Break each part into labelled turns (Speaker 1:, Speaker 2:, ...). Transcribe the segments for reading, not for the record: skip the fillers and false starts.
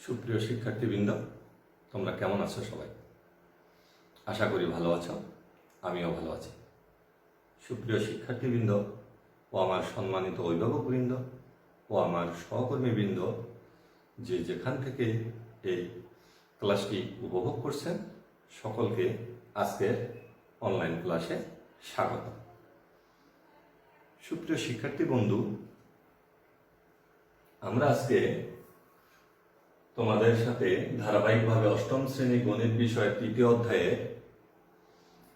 Speaker 1: সুপ্রিয় শিক্ষার্থীবৃন্দ, তোমরা কেমন আছো? সবাই আশা করি ভালো আছো। আমিও ভালো আছি। সুপ্রিয় শিক্ষার্থীবৃন্দ ও আমার সম্মানিত অভিভাবকবৃন্দ ও আমার সহকর্মীবৃন্দ, যে যেখান থেকে এই ক্লাসটি উপভোগ করছেন, সকলকে আজকের অনলাইন ক্লাসে স্বাগত। সুপ্রিয় শিক্ষার্থী বন্ধু, আমরা আজকে তোমাদের সাথে ধারাবাহিকভাবে অষ্টম শ্রেণী গণিত বিষয়ের তৃতীয় অধ্যায়ে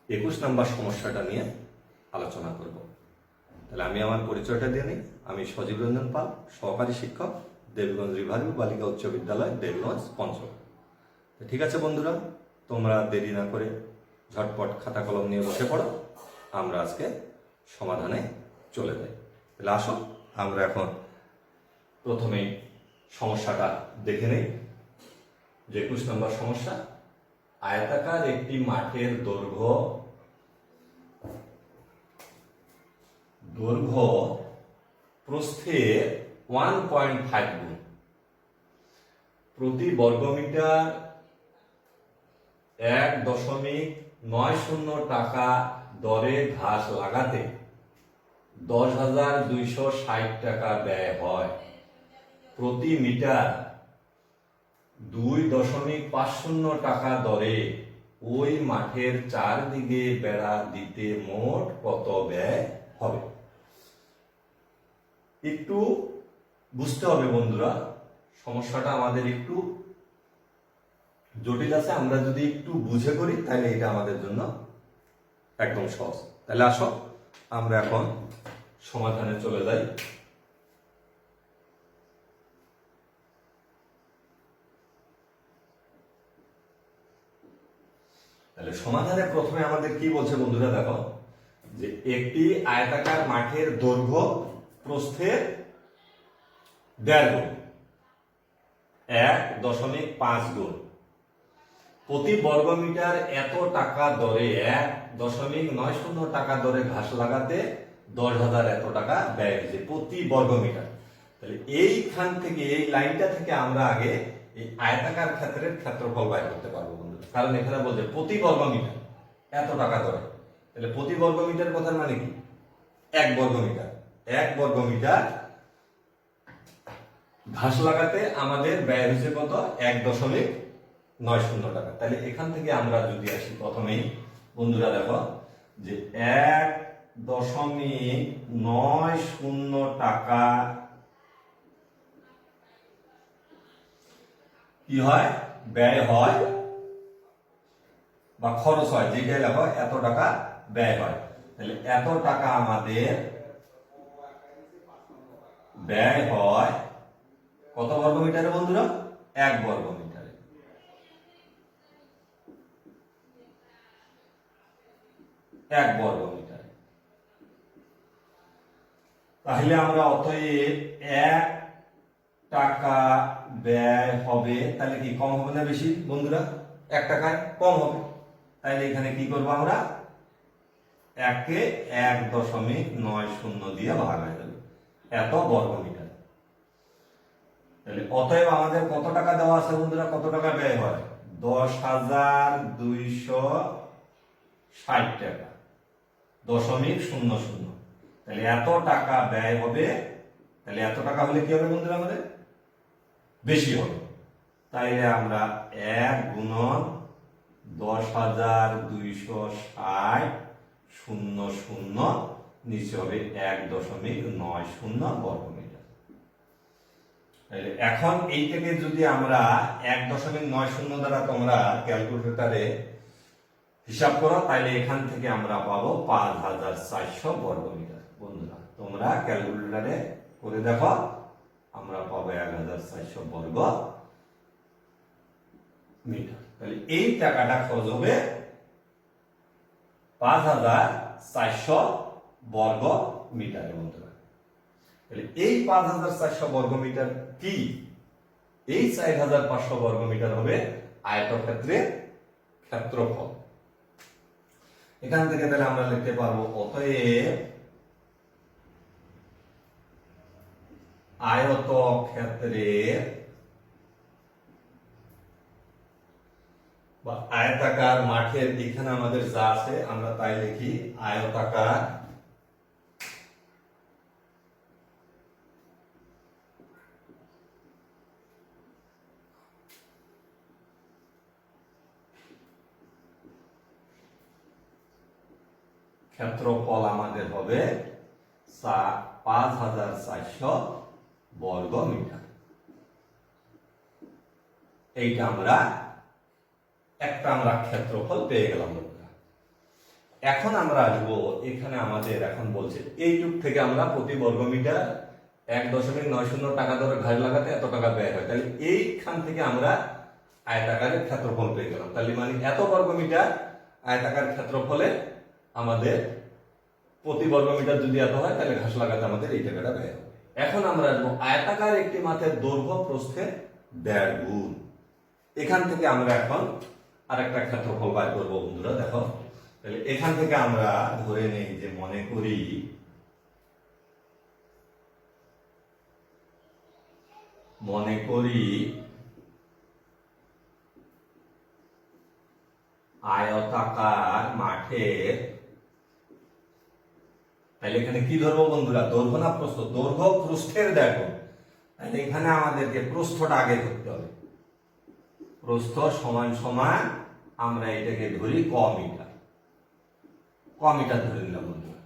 Speaker 1: 21 নম্বর সমস্যাটা নিয়ে আলোচনা করব। তাহলে আমি আমার পরিচয়টা দিয়ে নিই। আমি সজীব রঞ্জন পাল, সহকারী শিক্ষক, দেবগঞ্জ রিভারভিউ বালিকা উচ্চ বিদ্যালয়, দেবগঞ্জ পঞ্চম। ঠিক আছে বন্ধুরা, তোমরা দেরি না করে ঝটপট খাতা কলম নিয়ে বসে পড়ো। আমরা আজকে সমাধানে চলে যাই। তাহলে আসো, আমরা এখন প্রথমেই সমস্যাটা দেখে নেই। 21 নম্বর সমস্যা, আয়তাকার একটি মাঠের দৈর্ঘ্য প্রস্থে 1.5 গুণ, প্রতি বর্গমিটার 1.90 টাকা দরে ঘাস লাগাতে 10,260 টাকা ব্যয় হয়। প্রতি মিটার 2.50 টাকা দরে ওই মাঠের চারদিকে বেড়া দিতে মোট কত ব্যয় হবে? একটু বুঝতে হবে বন্ধুরা, সমস্যাটা আমাদের একটু জটিল আছে। আমরা যদি একটু বুঝে করি তাহলে এটা আমাদের জন্য একদম সহজ। তাহলে আসো, আমরা এখন সমাধানে চলে যাই। তাহলে সমাধানে প্রথমে আমাদের কি বলছে বন্ধুরা, দেখো যে একটি আয়তাকার মাঠের দৈর্ঘ্য প্রস্থের 1.5 গুণ, 1.5 গুণ, প্রতি বর্গমিটার এত টাকা দরে 1.90 টাকা দরে ঘাস লাগাতে 10,000 এত টাকা ব্যয় হয়েছে প্রতি বর্গমিটার। তাহলে এইখান থেকে, এই লাইনটা থেকে আমরা আগে এই আয়তাকার ক্ষেত্রের ক্ষেত্রফল বাইর করতে পারবো বন্ধুরা, কারণ এখানে বলছে প্রতি বর্গমিটার এত টাকা দরে। তাহলে প্রতি বর্গমিটার কথার মানে কি? 1 বর্গমিটার, 1 বর্গমিটার ঘাস লাগাতে আমাদের ব্যয় হয়েছে কত? 1.90 টাকা। তাহলে এখান থেকে আমরা যদি আসি, প্রথমেই বন্ধুরা দেখো যে 1.90 টাকা কি হয়? ব্যয় হয় বা খরচ হয়, যেটা লেখো এত টাকা ব্যয় হয়। তাহলে এত টাকা আমাদের ব্যয় হয় কত বর্গমিটারে বন্ধুরা? 1 বর্গমিটারে। 1 বর্গমিটারে। তাহলে আমরা অতএব 1 টাকা ব্যয় হবে। তাহলে কি কম হবে না বেশি বন্ধুরা? 1 টাকায় কম হবে। তাহলে এখানে কি করব আমরা? 1 কে 1.90 দিয়ে ভাগ হয়ে যাবে, এত বর্গমিটার। তাহলে অতএব আমাদের কত টাকা দেওয়া আছে বন্ধুরা? কত টাকা ব্যয় হয়? 10,260 টাকা, 0.00। তাহলে এত টাকা ব্যয় হবে। তাহলে এত টাকা হলে কি হবে বন্ধুরা? আমাদের বেশি হবে। তাইলে আমরা 1 গুণন 10,260 নিচে হবে 1.90 বর্গমিটার। তাহলে এখন এই থেকে যদি আমরা 1.90 দ্বারা তোমরা ক্যালকুলেটরে হিসাব করো, তাহলে এখান থেকে আমরা পাবো 5,400 বর্গমিটার। বন্ধুরা তোমরা ক্যালকুলেটরে করে দেখো, আমরা পাবো 1,400 বর্গ মিটার। তাহলে এই টাকাটা খরচ হবে 5,400 বর্গ মিটারে বন্ধুরা। তাহলে এই 5,400 বর্গ মিটার কি? এই 4,500 বর্গ মিটার হবে আয়তক্ষেত্রের ক্ষেত্রফল। এখান থেকে তাহলে আমরা লিখতে পারবো অতএব আয়তক্ষেত্রের বা আয়তাকার মাঠের এখানে আমাদের যা আছে আমরা তাই লিখি আয়তাকার ক্ষেত্রফল আমাদের হবে 5400 বর্গ মিটার। এইটা আমরা ক্ষেত্রফল পেয়ে গেলাম বন্ধুরা। এখন আমরা আসবো এখানে আমাদের এখন বলছে এইটুক থেকে আমরা প্রতি বর্গ মিটার 1.90 টাকা দরে ঘাস লাগাতে এত টাকা ব্যয় হয়, তাহলে এইখান থেকে আমরা আয়তাকারের ক্ষেত্রফল পেয়ে গেলাম। তাহলে মানে এত বর্গ মিটার আয়তাকার ক্ষেত্রফলে আমাদের প্রতি বর্গ মিটার যদি এত হয় তাহলে ঘাস লাগাতে আমাদের এই টাকাটা ব্যয় হবে। এখন আমরা আসবো আয়তাকার একটি মাঠের দৈর্ঘ্য প্রস্থে 1.5 গুণ। এখান থেকে আমরা এখন আরেকটা ক্ষেত্রফল বের করবো বন্ধুরা। দেখো, তাহলে এখান থেকে আমরা ধরে নেই যে মনে করি আয়তাকার মাঠের, তাহলে এখানে কি ধরবো বন্ধুরা? দৈর্ঘ্য না প্রস্থ? দৈর্ঘ্য প্রস্থের দেখো, তাহলে এখানে আমাদেরকে প্রস্থটা আগে ধরতে হবে। প্রস্থ সমান সমান আমরা এটাকে ধরি ক মিটার ধরে নিলাম বন্ধুরা।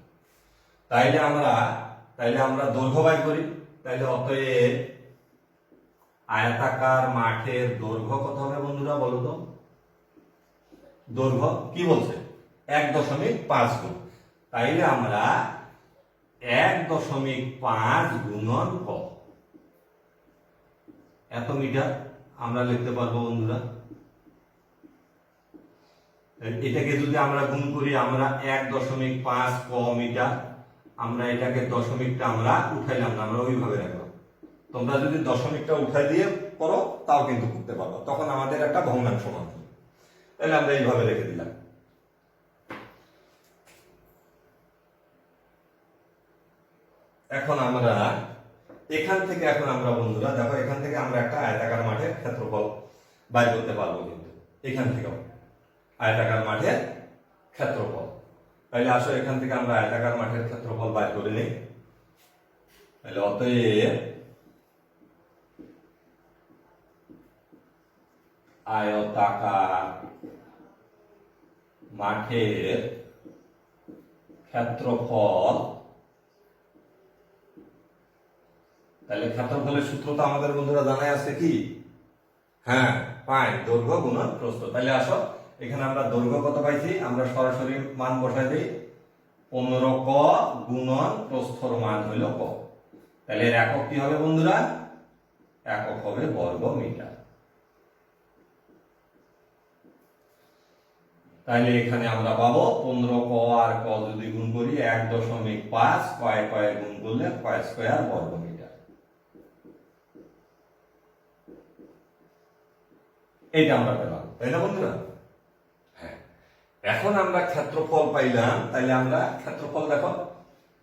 Speaker 1: তাইলে আমরা দৈর্ঘ্য বাই করি। তাইলে অতএব আয়তাকার মাঠের দৈর্ঘ্য কত হবে বন্ধুরা বলো তো? দৈর্ঘ্য কি বলছে? 1.5 গুণ। তাইলে আমরা 1.5 গুণন ক, এত মিটার আমরা লিখতে পারবো বন্ধুরা। এটাকে যদি আমরা গুণ করি, আমরা 1.5 ক মিটার, আমরা এটাকে দশমিকটা আমরা উঠাইলাম না, আমরা ওইভাবে রাখলাম। তোমরা যদি দশমিকটা উঠাই দিয়ে করো তাও কিন্তু করতে পারবো, তখন আমাদের একটা ভগ্নাংশ মান হবে। তাহলে আমরা এইভাবে রেখে দিলাম। এখন আমরা এখান থেকে বন্ধুরা দেখো, এখান থেকে আমরা একটা আয়তাকার মাঠের ক্ষেত্রফল বাইর করতে পারবো। কিন্তু এখান থেকে আয়তাকার মাঠের ক্ষেত্রফল, তাহলে আসো এখান থেকে আমরা আয়তাকার মাঠের ক্ষেত্রফল বাইর করে নিই। তাহলে অতএব আয়তাকার মাঠের ক্ষেত্রফল, তাহলে ক্ষেত্রফলের সূত্র তো আমাদের বন্ধুরা জানাই আছে কি? হ্যাঁ, পাই দৈর্ঘ্য গুণন প্রস্থ। তাহলে আসো এখানে আমরা দৈর্ঘ্য কত পাইছি, আমরা সরাসরি মান বসাই দিই। 15 ক গুণন প্রস্থর মান হইল ক। তাহলে এর একক কি হবে বন্ধুরা? একক হবে বর্গ মিটার। তাহলে এখানে আমরা পাবো 15 ক আর ক যদি গুণ করি 1.5, কয় গুণ করলে কয় স্কয়ার বর্গ মিটার। এইটা আমরা পেলাম, তাই না বন্ধুরা? হ্যাঁ, এখন আমরা ক্ষেত্রফল পাইলাম। তাইলে আমরা ক্ষেত্রফল দেখো,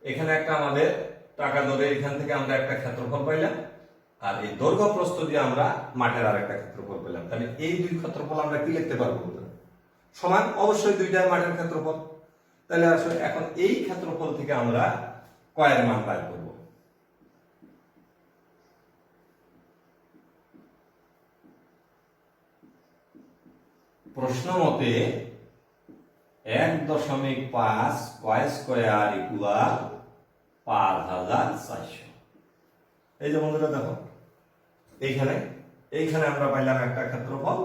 Speaker 1: এখানে একটা আমাদের টাকা ধরে এখান থেকে আমরা একটা ক্ষেত্রফল পাইলাম, আর এই দৈর্ঘ্য প্রস্থ দিয়ে আমরা মাঠের আরেকটা ক্ষেত্রফল পেলাম। তাহলে এই দুই ক্ষেত্রফল আমরা কি লিখতে পারবো? সমান, অবশ্যই দুইটাই মাঠের ক্ষেত্রফল। তাহলে আসলে এখন এই ক্ষেত্রফল থেকে আমরা কয়ের মান বের করব। প্রশ্ন মতে 1.5 কয় স্কয়ার ইকুয়াল 5400। এই যে বন্ধুরা দেখো, এইখানে আমরা পাইলাম একটা ক্ষেত্রফল,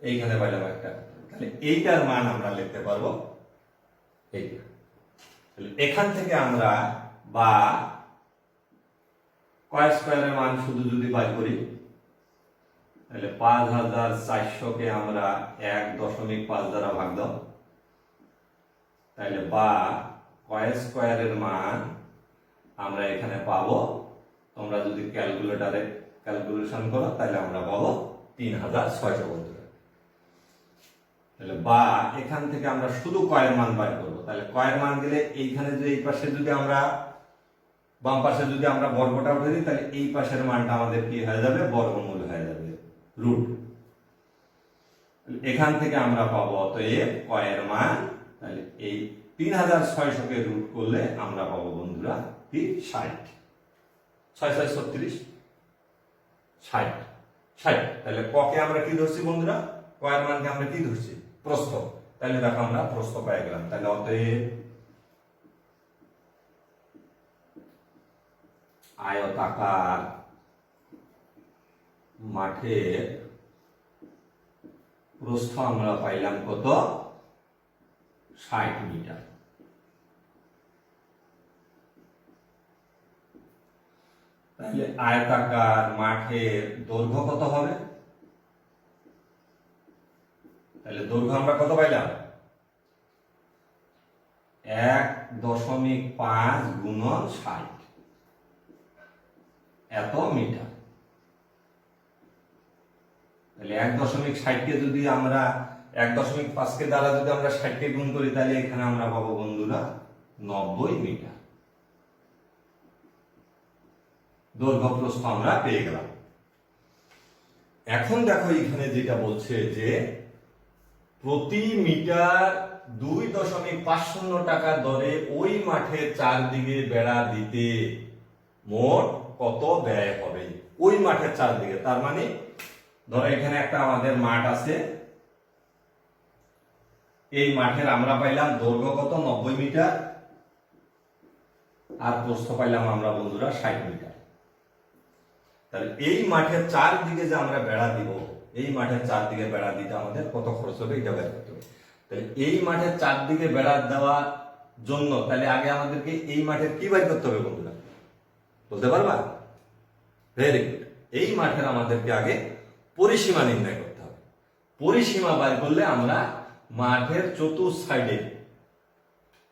Speaker 1: এইখানে পাইলাম একটা। তাহলে এইটার মান আমরা লিখতে পারবো এইটা। তাহলে এখান থেকে আমরা বা কয় স্কয়ারের মান শুধু যদি বাই করি, তাহলে 5400 কে আমরা 1.5 দ্বারা ভাগ দাও, তাহলে বা কয় স্কয়ারের মান আমরা এখানে পাবো। তোমরা যদি ক্যালকুলেটরে ক্যালকুলেশন করো তাহলে আমরা পাবো 3600 বন্ধুরা। তাহলে বা এখান থেকে আমরা শুধু কয়ের মান বের করবো। তাহলে কয়ের মান গেলে এইখানে যে এই পাশে যদি আমরা বাম পাশে যদি আমরা বর্গটা উঠে দিই, তাহলে এই পাশের মানটা আমাদের কি হয়ে যাবে? বর্গমূল হয়ে যাবে, রুট। এখান থেকে আমরা পাবো অতএব কয়ের মান, তাহলে এই 3600 কে রুট করলে আমরা পাবো বন্ধুরা কি 60, 6 6 36, 60 60। তাহলে ককে আমরা কি ধরছি বন্ধুরা, কয়ের মানকে আমরা কি ধরছি, প্রস্থ। তাহলে দেখো আমরা প্রস্থ পেয়ে গেলাম। তাহলে অতএব আয়তাকার মাঠের প্রস্থ আমরা পাইলাম কত, 60 মিটার। তাহলে আয়তাকার মাঠের দৈর্ঘ্য কত হবে, তাহলে দৈর্ঘ্য আমরা কত পাইলাম, 1.5 গুণন 60, এত মিটার। তাহলে 1.60 কে যদি আমরা 1.5 কে দ্বারা যদি আমরা 60 কে গুণ করি, তাহলে এখানে আমরা পাবো বন্ধুরা 90 মিটার দৈর্ঘ্য প্রস্থ আমরা পেয়ে গেলাম। এখন দেখো এখানে যেটা বলছে যে প্রতি মিটার 2.50 টাকা দরে ওই মাঠের চারদিকে বেড়া দিতে মোট কত ব্যয় হবে, ওই মাঠের চারদিকে। তার মানে ধরো এখানে একটা আমাদের মাঠ আছে, এই মাঠের আমরা পাইলাম দৈর্ঘ্য কত 90 মিটার আর প্রস্থ পাইলাম আমরা বন্ধুরা 60 মিটার। তাহলে এই মাঠের চারদিকে যে আমরা বেড়া দিব, এই মাঠের চারদিকে বেড়া দিতে আমাদের কত খরচ হবে এটা বের করতে হবে। তাহলে এই মাঠের চারদিকে বেড়া দেওয়ার জন্য তাহলে আগে আমাদেরকে এই মাঠের কি বের করতে হবে বন্ধুরা, বলতে পারবা? Very good. এই মাঠের আমাদেরকে আগে পরিসীমা নির্ণয় করতে হবে। পরিসীমা বের করলে আমরা মাঠের চতুর্থ সাইডে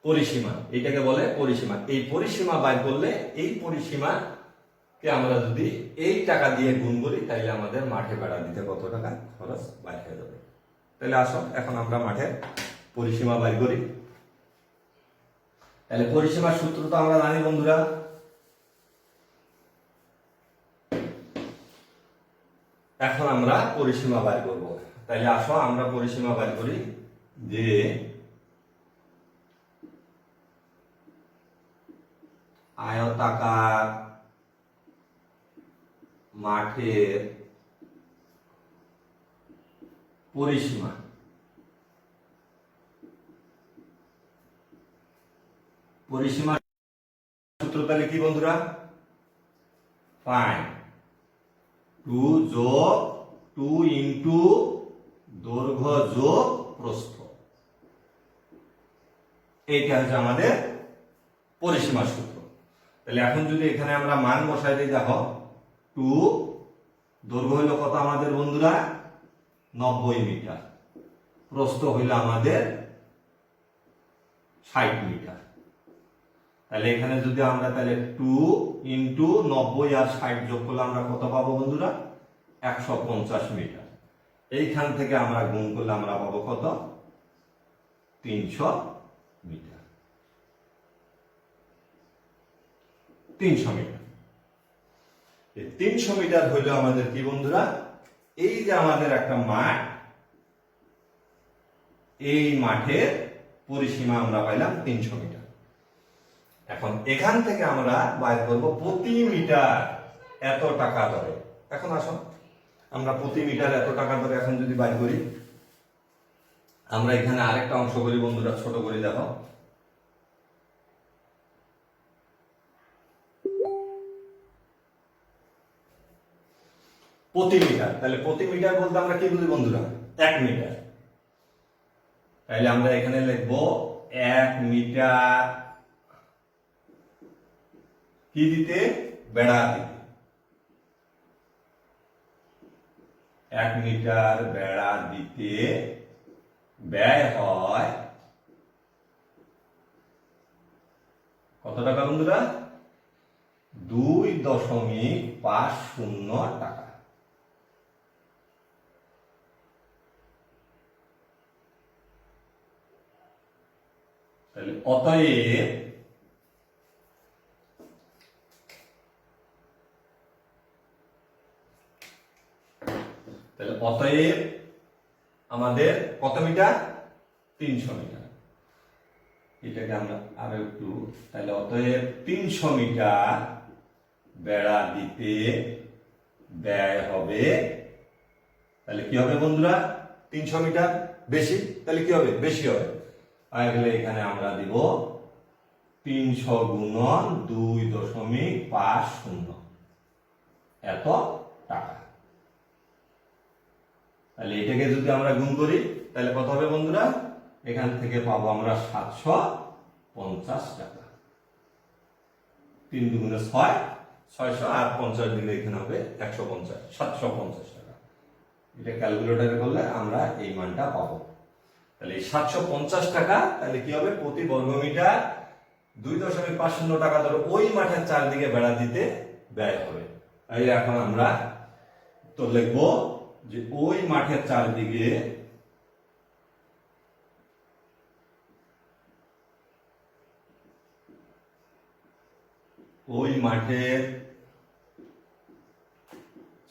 Speaker 1: পরিসীমা, এটাকে বলে পরিসীমা। এই পরিসীমা বের করলে এই পরিসীমা কে আমরা যদি এই টাকা দিয়ে গুণ করি, তাহলে আমাদের মাঠে বেড়া দিতে কত টাকা খরচ বাইর হয়ে যাবে। তাহলে আসো এখন আমরা মাঠের পরিসীমা বের করি। তাহলে পরিসীমার সূত্র তো আমরা জানি বন্ধুরা, এখন আমরা পরিসীমা বের করব। তাহলে আসো আমরা পরিসীমা বের করি যে আয়তাকার মাঠের পরিসীমা, পরিসীমার সূত্র তাহলে কি বন্ধুরা, ফাইন 2 যোগ 2 ইন্টু দৈর্ঘ্য যোগ প্রস্থ, এইটা হচ্ছে আমাদের পরিসীমার সূত্র। তাহলে এখন যদি এখানে আমরা মান বসাই দিই, দেখো 2 দৈর্ঘ্য হইল কত আমাদের বন্ধুরা 90 মিটার, প্রস্থ হইল আমাদের 60 মিটার। তাহলে এখানে যদি আমরা তাহলে 2 ইন্টু 90 আর 60 যোগ করলে আমরা কত পাবো বন্ধুরা, 150 মিটার। এইখান থেকে আমরা গুণ করলে আমরা পাবো কত, 300 মিটার। 300 মিটার, 300 মিটার হইলো আমাদের কি বন্ধুরা, এই যে আমাদের একটা মাঠ, এই মাঠের পরিসীমা আমরা পাইলাম 300 মিটার। এখন এখান থেকে আমরা বাইর করব প্রতি মিটার এত টাকা দরে। এখন আসো আমরা প্রতি মিটার এত টাকা দরে এখন যদি বাইর করি, আমরা এখানে আরেকটা অংশ করি বন্ধুরা, ছোট করে দেখো। প্রতি মিটার, তাহলে প্রতি মিটার বলতে আমরা কি বুঝি বন্ধুরা, 1 মিটার। তাহলে আমরা এখানে লিখবো 1 মিটার কি দিতে, বেড়া দিতে। 1 মিটার বেড়া দিতে ব্যয় হয় কত টাকা বন্ধুরা, 2.50 টাকা। তাহলে অতএব আমাদের কত মিটার? 300 মিটার। এটাকে আমরা আরো একটু, তাহলে অতএব 300 মিটার বেড়া দিতে ব্যয় হবে, তাহলে কি হবে বন্ধুরা? 300 মিটার বেশি, তাহলে কি হবে? বেশি হবে। তাহলে এখানে আমরা দিব 300 গুণন 2.50 এত টাকা। তাহলে এটাকে যদি আমরা গুণ করি তাহলে কত হবে বন্ধুরা? এখান থেকে পাবো আমরা 750 টাকা। 3 দুগুণে 6, 600 আর 50 দিলে এখানে হবে 150, 750 টাকা। এটা ক্যালকুলেটরে করলে আমরা এই মানটা পাবো। তাহলে এই 750 টাকা, তাহলে কি হবে? প্রতি বর্গমিটার 2.50 টাকা ধরে ওই মাঠের চারদিকে বেড়া দিতে ব্যয় হবে। তাই এখন আমরা তো লিখবো যে ওই মাঠের চারদিকে ওই মাঠের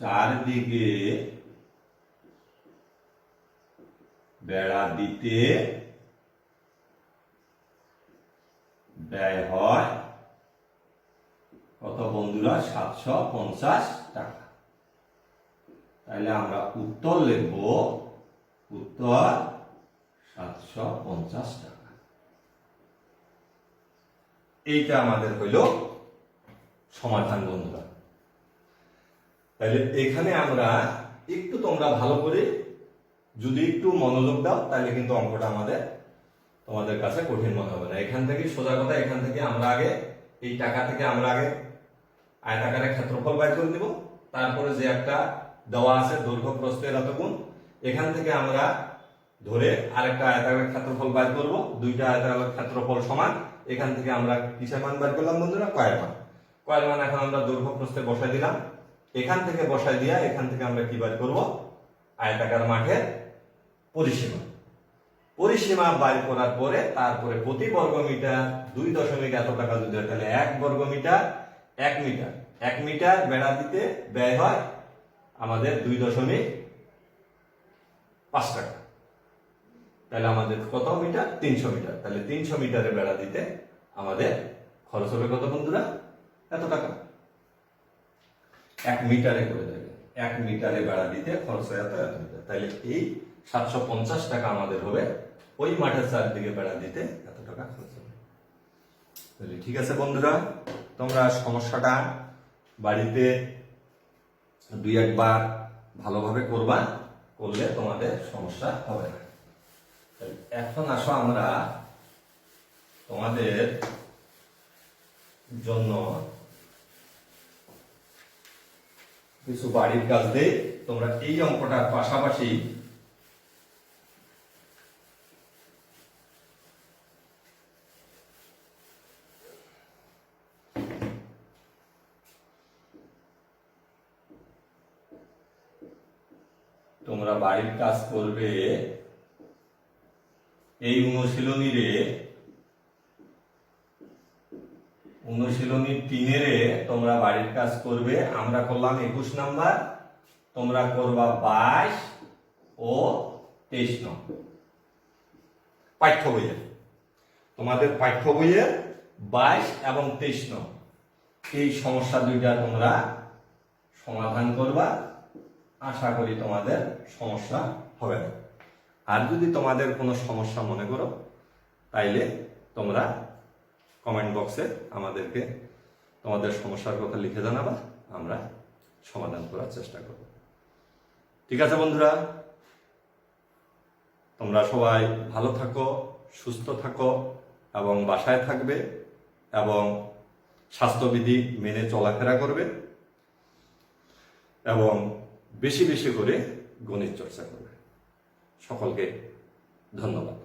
Speaker 1: চারদিকে বেড়া দিতে ব্যয় হয় কত বন্ধুরা? 750 টাকা। তাহলে আমরা উত্তর লিখব, উত্তর 750 টাকা। এইটা আমাদের হইল সমাধান বন্ধুরা। তাহলে এখানে আমরা একটু, তোমরা ভালো করে যদি একটু মনোযোগ দাও তাহলে কিন্তু অঙ্কটা তোমাদের কাছে কঠিন মনে হবে না। এখান থেকে সোজা কথা, এখান থেকে আমরা আগে এই টাকা থেকে আমরা আগে আয়তাকারের ক্ষেত্রফল বাইর করে দিব। তারপরে যে একটা দেওয়া আছে দৈর্ঘ্য প্রস্থের এত গুণ, এখান থেকে আমরা ধরে আরেকটা আয়তাকারের ক্ষেত্রফল বাইর করব। দুইটা আয়তাকারের ক্ষেত্রফল সমান, এখান থেকে আমরা কিসের মান বাইর করলাম বন্ধুরা? কয়ের মান। কয়ের মান এখন আমরা দৈর্ঘ্য প্রস্থে বসাই দিলাম। এখান থেকে বসাই দিয়া এখান থেকে আমরা কি বাইর করব? আয়তাকার মাঠের পরিসীমা। পরিসীমা বাইর করার পরে তারপরে প্রতি বর্গমিটার 2 এত টাকা যদি হয়, তাহলে 1 বর্গমিটার 1 মিটার। 1 মিটার বেড়া দিতে ব্যয় হয় আমাদের 2.5 টাকা। তাহলে আমাদের কত মিটার? 300 মিটার। তাহলে 300 মিটারে বেড়া দিতে আমাদের খরচ হবে কত বন্ধুরা? এত টাকা। 1 মিটারে করে দেবে, 1 মিটারে বেড়া দিতে খরচ হয় এত মিটার। তাহলে এই 750 টাকা আমাদের হবে ওই মাঠের চারদিকে বেড়া দিতে এত টাকা খরচ হবে। তাহলে ঠিক আছে বন্ধুরা, তোমরা সমস্যাটা বাড়িতে 2-1 বার ভালোভাবে করবা, করলে তোমাদের সমস্যা হবে না। এখন আসো আমরা তোমাদের জন্য কিছু বাড়ির কাজ দেই। তোমরা এই অঙ্কটার পাশাপাশি তোমরা বাড়ির কাজ করবে এই অনুশীলনী 3-এ তোমরা বাড়ির কাজ করবে। আমরা করলাম 21 নাম্বার, তোমরা করবা 22 ও 23 নং পাঠ্য বইয়ের। তোমাদের পাঠ্য বইয়ের 22 এবং 23 নং এই সমস্যা দুইটা তোমরা সমাধান করবা। আশা করি তোমাদের সমস্যা হবে না। আর যদি তোমাদের কোনো সমস্যা মনে করো তাইলে তোমরা কমেন্ট বক্সে আমাদেরকে তোমাদের সমস্যার কথা লিখে জানাবা, আমরা সমাধান করার চেষ্টা করব। ঠিক আছে বন্ধুরা, তোমরা সবাই ভালো থাকো, সুস্থ থাকো এবং বাসায় থাকবে এবং স্বাস্থ্যবিধি মেনে চলাফেরা করবে এবং বেশি বেশি করে গণিত চর্চা করবে। সকলকে ধন্যবাদ।